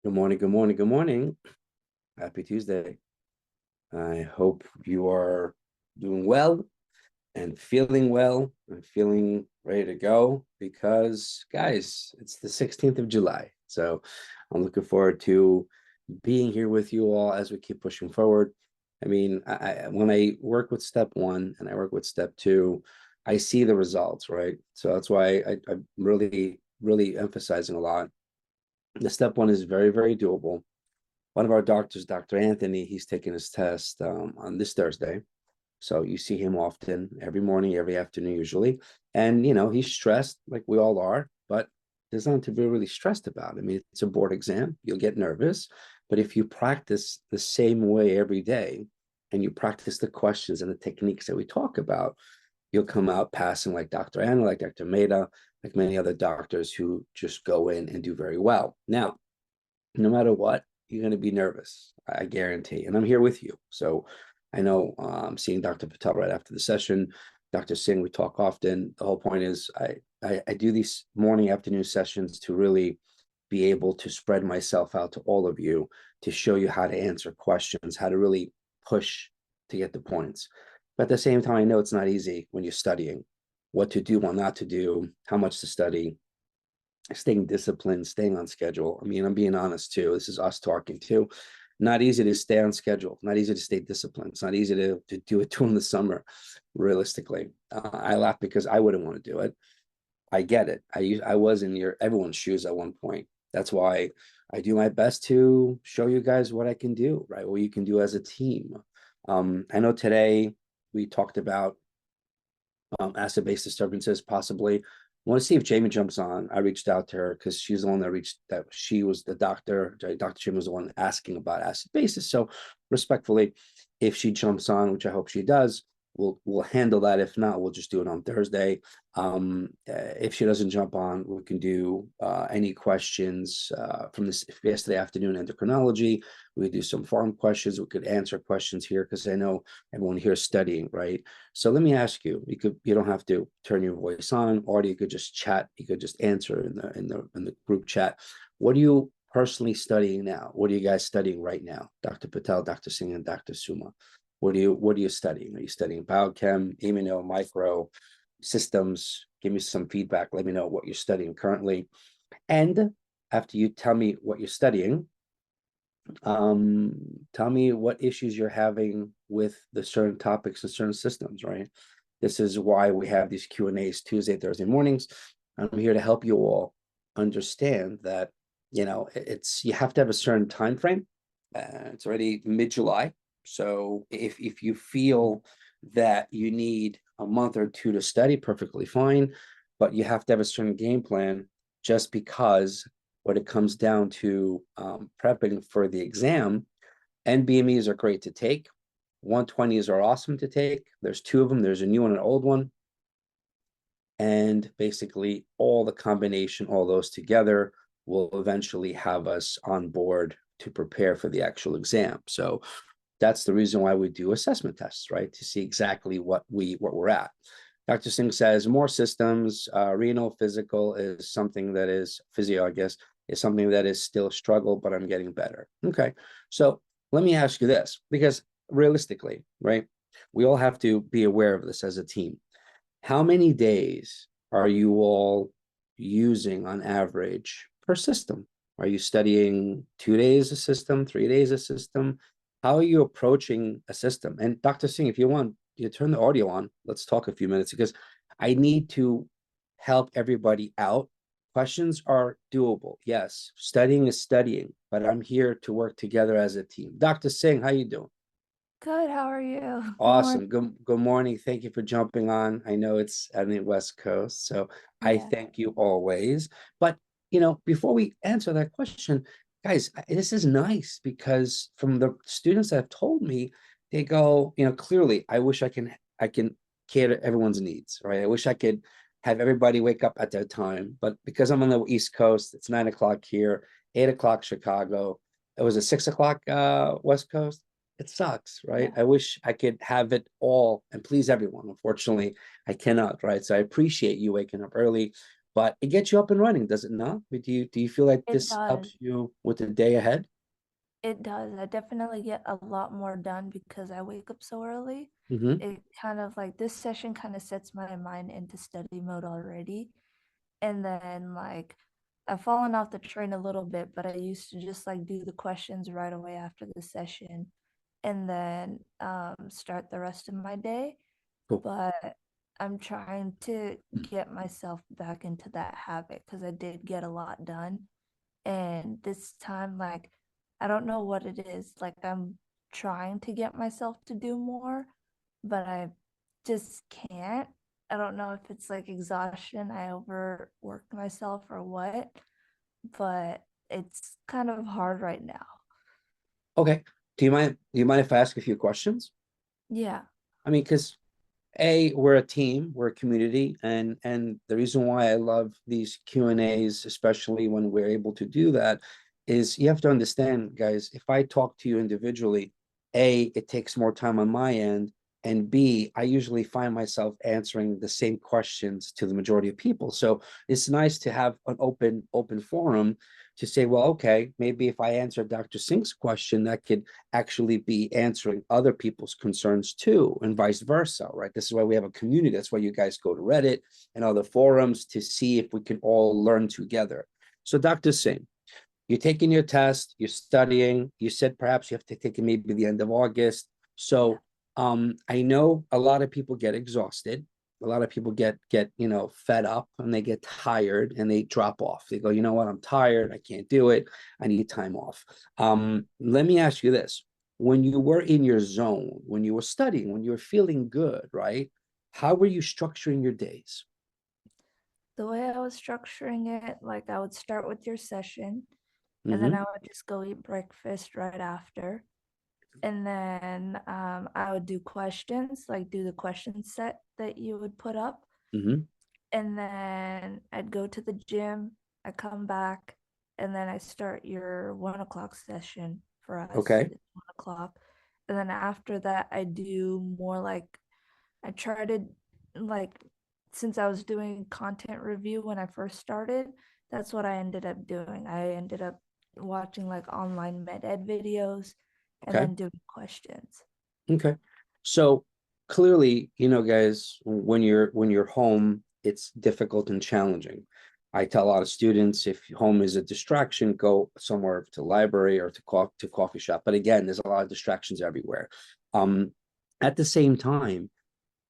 Good morning, good morning, good morning. Happy Tuesday. I hope you are doing well and feeling well and feeling ready to go because, guys, it's the 16th of July. So I'm looking forward to being here with you all as we keep pushing forward. I mean, when I work with step one and I work with step two, I see the results, right? So that's why I'm really emphasizing a lot. The step one is very, very doable. One of our doctors, Dr. Anthony, he's taking his test on this Thursday. So you see him often, every morning, every afternoon, usually. And, he's stressed like we all are, but there's nothing to be really stressed about. I mean, it's a board exam. You'll get nervous. But if you practice the same way every day and you practice the questions and the techniques that we talk about, you'll come out passing like Dr. Anna, like Dr. Meda, like many other doctors who just go in and do very well. Now, no matter what, you're going to be nervous. I guarantee. And I'm here with you. So I know I'm seeing Dr. Patel right after the session. Dr. Singh, we talk often. The whole point is I do these morning, afternoon sessions to really be able to spread myself out to all of you to show you how to answer questions, how to really push to get the points. But at the same time, I know it's not easy when you're studying, what to do, what not to do, how much to study, staying disciplined, staying on schedule. I mean, I'm being honest too. This is us talking too. Not easy to stay on schedule, not easy to stay disciplined. It's not easy to do it during the summer, realistically. I laugh because I wouldn't want to do it. I get it. I was in everyone's shoes at one point. That's why I do my best to show you guys what I can do, right? What you can do as a team. I know today we talked about acid-based disturbances, possibly. I want to see if Jamie jumps on. I reached out to her because she's the one that she was the doctor. Dr. Jamie was the one asking about acid basis. So respectfully, if she jumps on, which I hope she does, we'll handle that. If not, we'll just do it on Thursday. If she doesn't jump on, we can do any questions from this yesterday afternoon endocrinology. We could do some farm questions. We could answer questions here because I know everyone here is studying, right? So let me ask you, you don't have to turn your voice on, or you could just chat, you could just answer in the group chat. What are you personally studying now? What are you guys studying right now? Dr. Patel, Dr. Singh, and Dr. Suma. What are you studying? Are you studying biochem, immuno, micro, systems? Give me some feedback. Let me know what you're studying currently. And after you tell me what you're studying, um tell me what issues you're having with the certain topics and certain systems, right? This is why we have these Q&As Tuesday, Thursday mornings. I'm here to help you all understand that it's you have to have a certain time frame. It's already mid-July, so if you feel that you need a month or two to study, perfectly fine, but you have to have a certain game plan. Just because when it comes down to prepping for the exam, NBMEs are great to take. 120s are awesome to take. There's two of them. There's a new one and an old one. And basically all the combination, all those together will eventually have us on board to prepare for the actual exam. So that's the reason why we do assessment tests, right? To see exactly what we're at. Dr. Singh says more systems, renal, physical is something that is physio, I guess, is something that is still a struggle, but I'm getting better. Okay. So let me ask you this, because realistically, right, we all have to be aware of this as a team. How many days are you all using on average per system? Are you studying 2 days a system, 3 days a system? How are you approaching a system? And Dr. Singh, if you want, you turn the audio on. Let's talk a few minutes because I need to help everybody out. Questions are doable. Yes, studying is studying, but I'm here to work together as a team. Dr. Singh, how you doing? Good. How are you? Good morning. Awesome. Good morning. Thank you for jumping on. I know it's on the West Coast, so I Yeah. thank you always. But before we answer that question, guys, this is nice because from the students that have told me, they go, clearly, I can cater everyone's needs, right? I wish I could have everybody wake up at that time, but because I'm on the East Coast, it's 9 o'clock here, 8 o'clock Chicago. It was a 6 o'clock West Coast. It sucks, right? Yeah. I wish I could have it all and please everyone. Unfortunately, I cannot, right? So I appreciate you waking up early. but it gets you up and running, does it not? Do you feel like It this does. helps you with the day ahead? It does. I definitely get a lot more done because I wake up so early. Mm-hmm. It kind of like this session kind of sets my mind into study mode already. And then like I've fallen off the train a little bit, but I used to just like do the questions right away after the session and then start the rest of my day. Cool. But I'm trying to get myself back into that habit because I did get a lot done. And this time, like, I don't know what it is. Like, I'm trying to get myself to do more, but I just can't. I don't know if it's like exhaustion, I overworked myself or what, but it's kind of hard right now. Okay. Do you mind if I ask a few questions? Yeah. I mean, because we're a team, we're a community, and the reason why I love these Q&As, especially when we're able to do that, is you have to understand, guys, if I talk to you individually, it takes more time on my end, and B, I usually find myself answering the same questions to the majority of people. So it's nice to have an open forum to say, well, okay, maybe if I answer Dr. Singh's question, that could actually be answering other people's concerns too, and vice versa, right? This is why we have a community. That's why you guys go to Reddit and other forums to see if we can all learn together. So, Dr. Singh, you're taking your test, you're studying, you said perhaps you have to take it maybe the end of August. Yeah. So I know a lot of people get exhausted. A lot of people get fed up and they get tired and they drop off. They go, you know what, I'm tired, I can't do it, I need time off. Let me ask you this. When you were in your zone, when you were studying, when you were feeling good, right? How were you structuring your days? The way I was structuring it, like I would start with your session and then Mm-hmm. I would just go eat breakfast right after. And then I would do questions, like do the question set that you would put up. Mm-hmm. And then I'd go to the gym, I come back, and then I start your 1 o'clock session for us. Okay. It's 1 o'clock. And then after that, I do more like I try to like since I was doing content review when I first started, that's what I ended up doing. I ended up watching like online med ed videos and Okay. then doing questions. Okay. So clearly, guys, when you're home, it's difficult and challenging. I tell a lot of students if home is a distraction, go somewhere to library or to coffee shop. But again, there's a lot of distractions everywhere. Um, at the same time,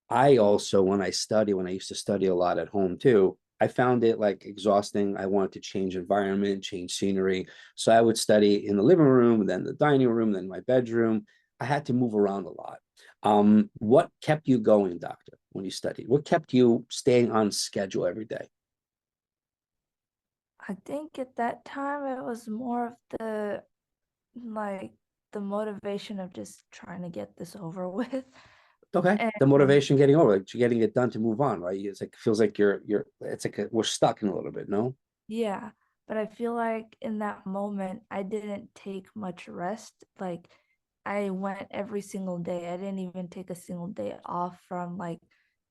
I also, when I used to study a lot at home too, I found it like exhausting. I wanted to change environment, change scenery. So I would study in the living room, then the dining room, then my bedroom. I had to move around a lot. What kept you going, doctor, when you studied? What kept you staying on schedule every day? I think at that time it was more of like the motivation of just trying to get this over with. Okay. The And motivation getting over, like getting it done to move on, right? It's like feels like you're it's like we're stuck in a little bit, no? yeah, but I feel like in that moment, I didn't take much rest. Like, I went every single day. I didn't even take a single day off from like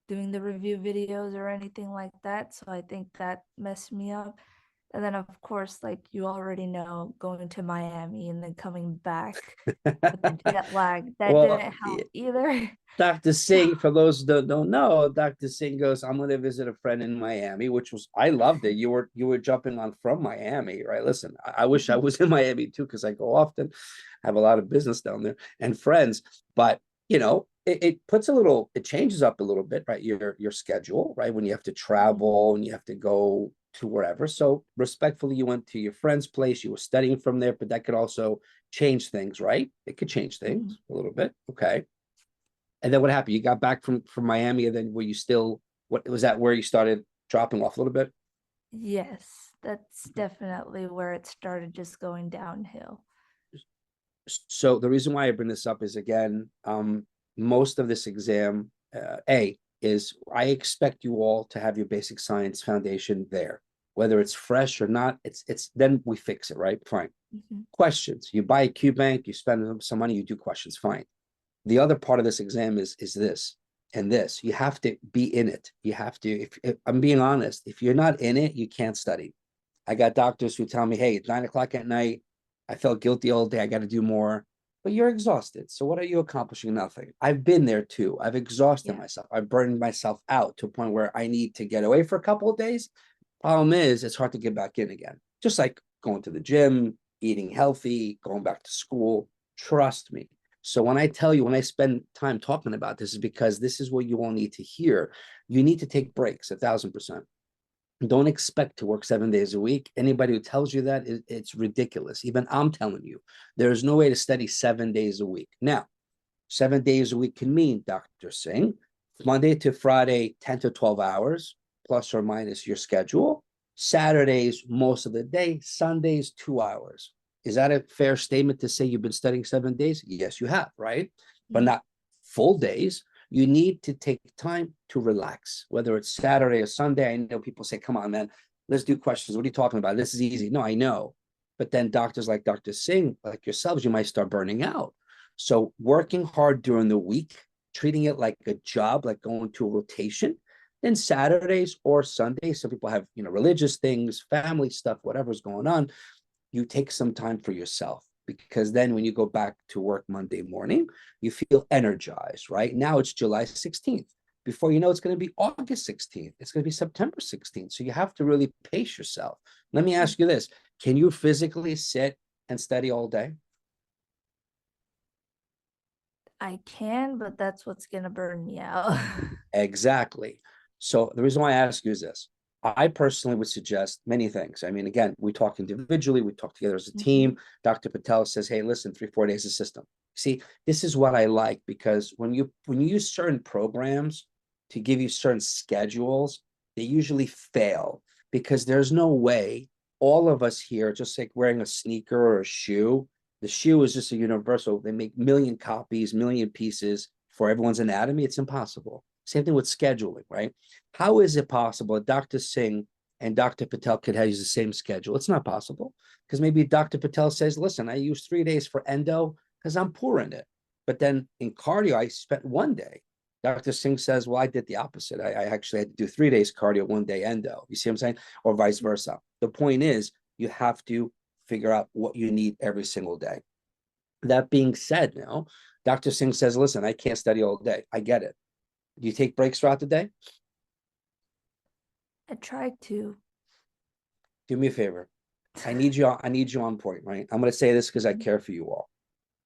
doing the review videos or anything like that. So I think that messed me up. And then, of course, like you already know, going to Miami and then coming back with the jet lag, that Well, didn't help either. Dr. Singh, for those that don't know, Dr. Singh goes, I'm gonna visit a friend in Miami, which was I loved it. You were jumping on from Miami, right? Listen, I wish I was in Miami too, because I go often, I have a lot of business down there and friends, but it puts it changes up a little bit, right? Your schedule, right? When you have to travel and you have to go to wherever. So respectfully, you went to your friend's place, you were studying from there, but that could also change things, right? It could change Mhm. things a little bit. Okay. And then what happened? You got back from Miami, and then were you still? What was that? Where you started dropping off a little bit? Yes, that's definitely where it started just going downhill. So the reason why I bring this up is again, most of this exam, is I expect you all to have your basic science foundation there, whether it's fresh or not. It's then we fix it, right? Fine. Mhm. Questions. You buy a Q bank, you spend some money, you do questions. Fine. The other part of this exam is this. and this. You have to be in it. You have to, if I'm being honest, if you're not in it, you can't study. I got doctors who tell me, hey, it's 9 o'clock at night. I felt guilty all day. I got to do more. But you're exhausted. So what are you accomplishing? Nothing. I've been there too. I've exhausted myself. I've burned myself out to a point where I need to get away for a couple of days. Problem is, it's hard to get back in again. Just like going to the gym, eating healthy, going back to school. Trust me. So when I tell you, when I spend time talking about this, is because this is what you all need to hear. You need to take breaks 1,000%. Don't expect to work 7 days a week. Anybody who tells you that, it's ridiculous. Even I'm telling you, there's no way to study 7 days a week. Now, 7 days a week can mean, Dr. Singh, Monday to Friday, 10 to 12 hours, plus or minus your schedule. Saturdays, most of the day. Sundays, 2 hours. Is that a fair statement to say you've been studying 7 days? Yes, you have, right? But not full days. You need to take time to relax, whether it's Saturday or Sunday. I know people say, come on, man, let's do questions. What are you talking about? This is easy. No, I know. But then doctors like Dr. Singh, like yourselves, you might start burning out. So working hard during the week, treating it like a job, like going to a rotation, then Saturdays or Sundays, some people have, religious things, family stuff, whatever's going on, you take some time for yourself, because then when you go back to work Monday morning, you feel energized, right? Now it's July 16th. Before you know, it's going to be August 16th. It's going to be September 16th. So you have to really pace yourself. Let me ask you this. Can you physically sit and study all day? I can, but that's what's gonna burn me out. Exactly. So the reason why I ask you is this. I personally would suggest many things. I mean, again, we talk individually, we talk together as a team. Dr. Patel says, hey, listen, 3-4 days a system. See, this is what I like, because when you use certain programs to give you certain schedules, they usually fail, because there's no way all of us here, just like wearing a sneaker or a shoe, the shoe is just a universal. They make million copies, million pieces for everyone's anatomy. It's impossible. Same thing with scheduling, right? How is it possible that Dr. Singh and Dr. Patel could use the same schedule? It's not possible, because maybe Dr. Patel says, listen, I use 3 days for endo because I'm poor in it. But then in cardio, I spent 1 day. Dr. Singh says, well, I did the opposite. I actually had to do 3 days cardio, 1 day endo. You see what I'm saying? Or vice versa. The point is, you have to figure out what you need every single day. That being said, now, Dr. Singh says, listen, I can't study all day. I get it. Do you take breaks throughout the day? I try to. Do me a favor. I need you on point, right? I'm going to say this because I care for you all.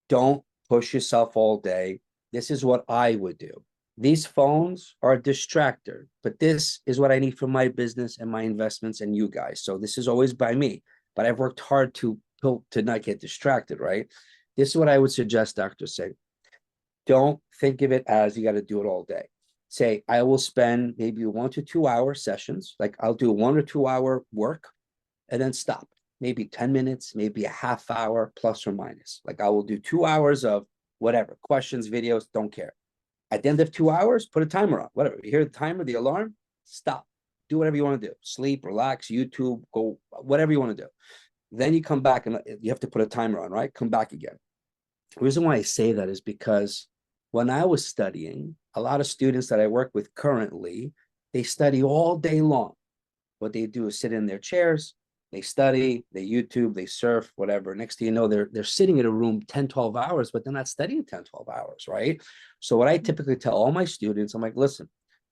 Don't push yourself all day. This is what I would do. These phones are a distractor, but this is what I need for my business and my investments and you guys. So this is always by me, but I've worked hard to not get distracted, right? This is what I would suggest, Dr. Singh. Don't think of it as you got to do it all day. Say, I will spend maybe 1 to 2 hour sessions. Like I'll do 1 or 2 hour work and then stop. Maybe 10 minutes, maybe a half hour, plus or minus. Like I will do 2 hours of whatever, questions, videos, don't care. At the end of 2 hours, put a timer on, whatever. You hear the timer, the alarm, stop. Do whatever you want to do. Sleep, relax, YouTube, go, whatever you want to do. Then you come back and you have to put a timer on, right? Come back again. The reason why I say that is because when I was studying, a lot of students that I work with currently, they study all day long. What they do is sit in their chairs, they study, they YouTube, they surf, whatever. Next thing you know, they're sitting in a room 10, 12 hours, but they're not studying 10, 12 hours, right? So what I typically tell all my students, I'm like, listen,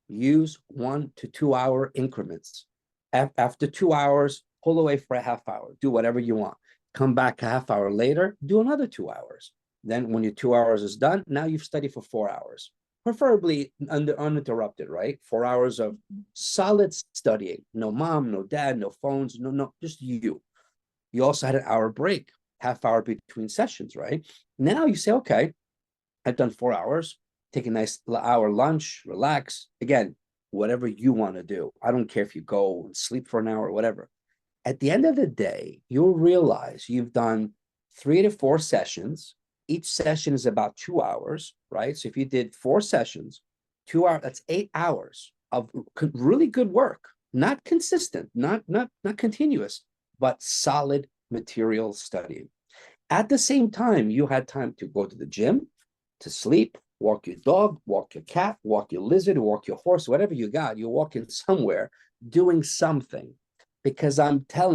use 1 to 2 hour increments. After 2 hours, pull away for a half hour, do whatever you want. Come back a half hour later, do another 2 hours. Then when your 2 hours is done, now you've studied for 4 hours, preferably uninterrupted, right? 4 hours of solid studying. No mom, no dad, no phones, no, just you. You also had an hour break, half hour between sessions, right? Now you say, okay, I've done 4 hours, take a nice hour lunch, relax. Again, whatever you want to do. I don't care if you go and sleep for an hour or whatever. At the end of the day, you'll realize you've done 3 to 4 sessions. Each session is about 2 hours, right? So if you did 4 sessions, 2 hours, that's 8 hours of really good work, not consistent, not continuous, but solid material studying. At the same time, you had time to go to the gym, to sleep, walk your dog, walk your cat, walk your lizard, walk your horse, whatever you got, you're walking somewhere doing something. Because I'm telling